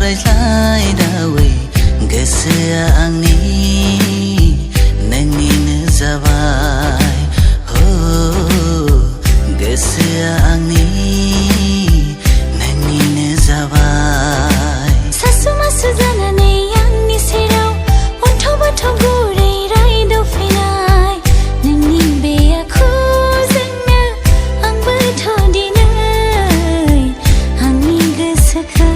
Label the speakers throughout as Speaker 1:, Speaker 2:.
Speaker 1: रायज्लायदावै गोसोआ आंनि नोंनिनो जाबाय हो गोसोआ आंनि नोंनिनो जाबाय
Speaker 2: सासु मासु जानानै आंनि सेराव अन्थाव बाथाव गुरै रायदावफैनाय नोंनि बे आखुजोंनो आंबोथ' दिनै आंनि गोसोखौ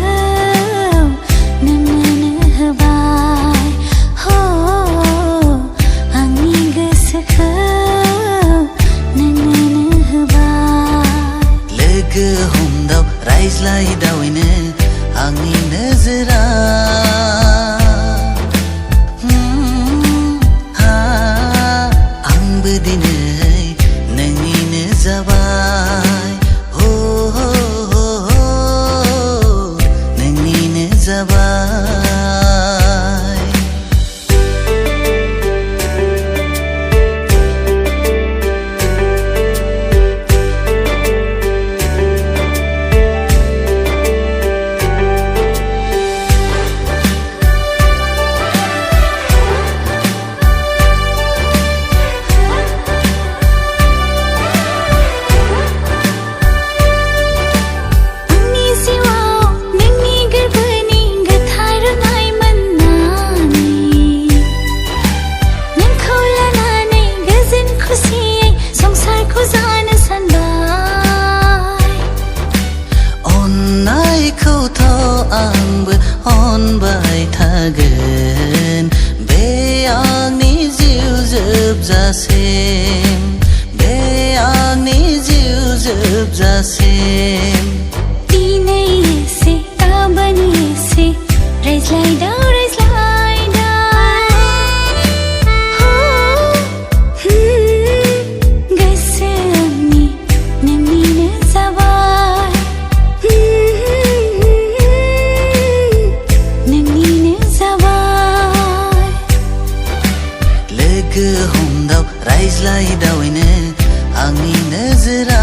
Speaker 2: नोंनो होबाय हो आंनि गोसोखौ नोंनो होबाय
Speaker 1: लोगो हमदाव रायज्लायदावैनो आंनि नोजोरा आंबो दिनै नोंनिनो जाबाय हो नोंनिनो जाबाय आंबो अनबाय थागोन बे आंनि जिउ जोबजासिम बे आंनि जिउ जोबजासिम
Speaker 2: दिनै एसे गाबोन एसे रायज्लायदाव गोसो आंनि नोंनिनो जाबाय नोंनिनो जाबाय
Speaker 1: लोगो हमदाव रायज्लायदावैनो आंनि नोजोरा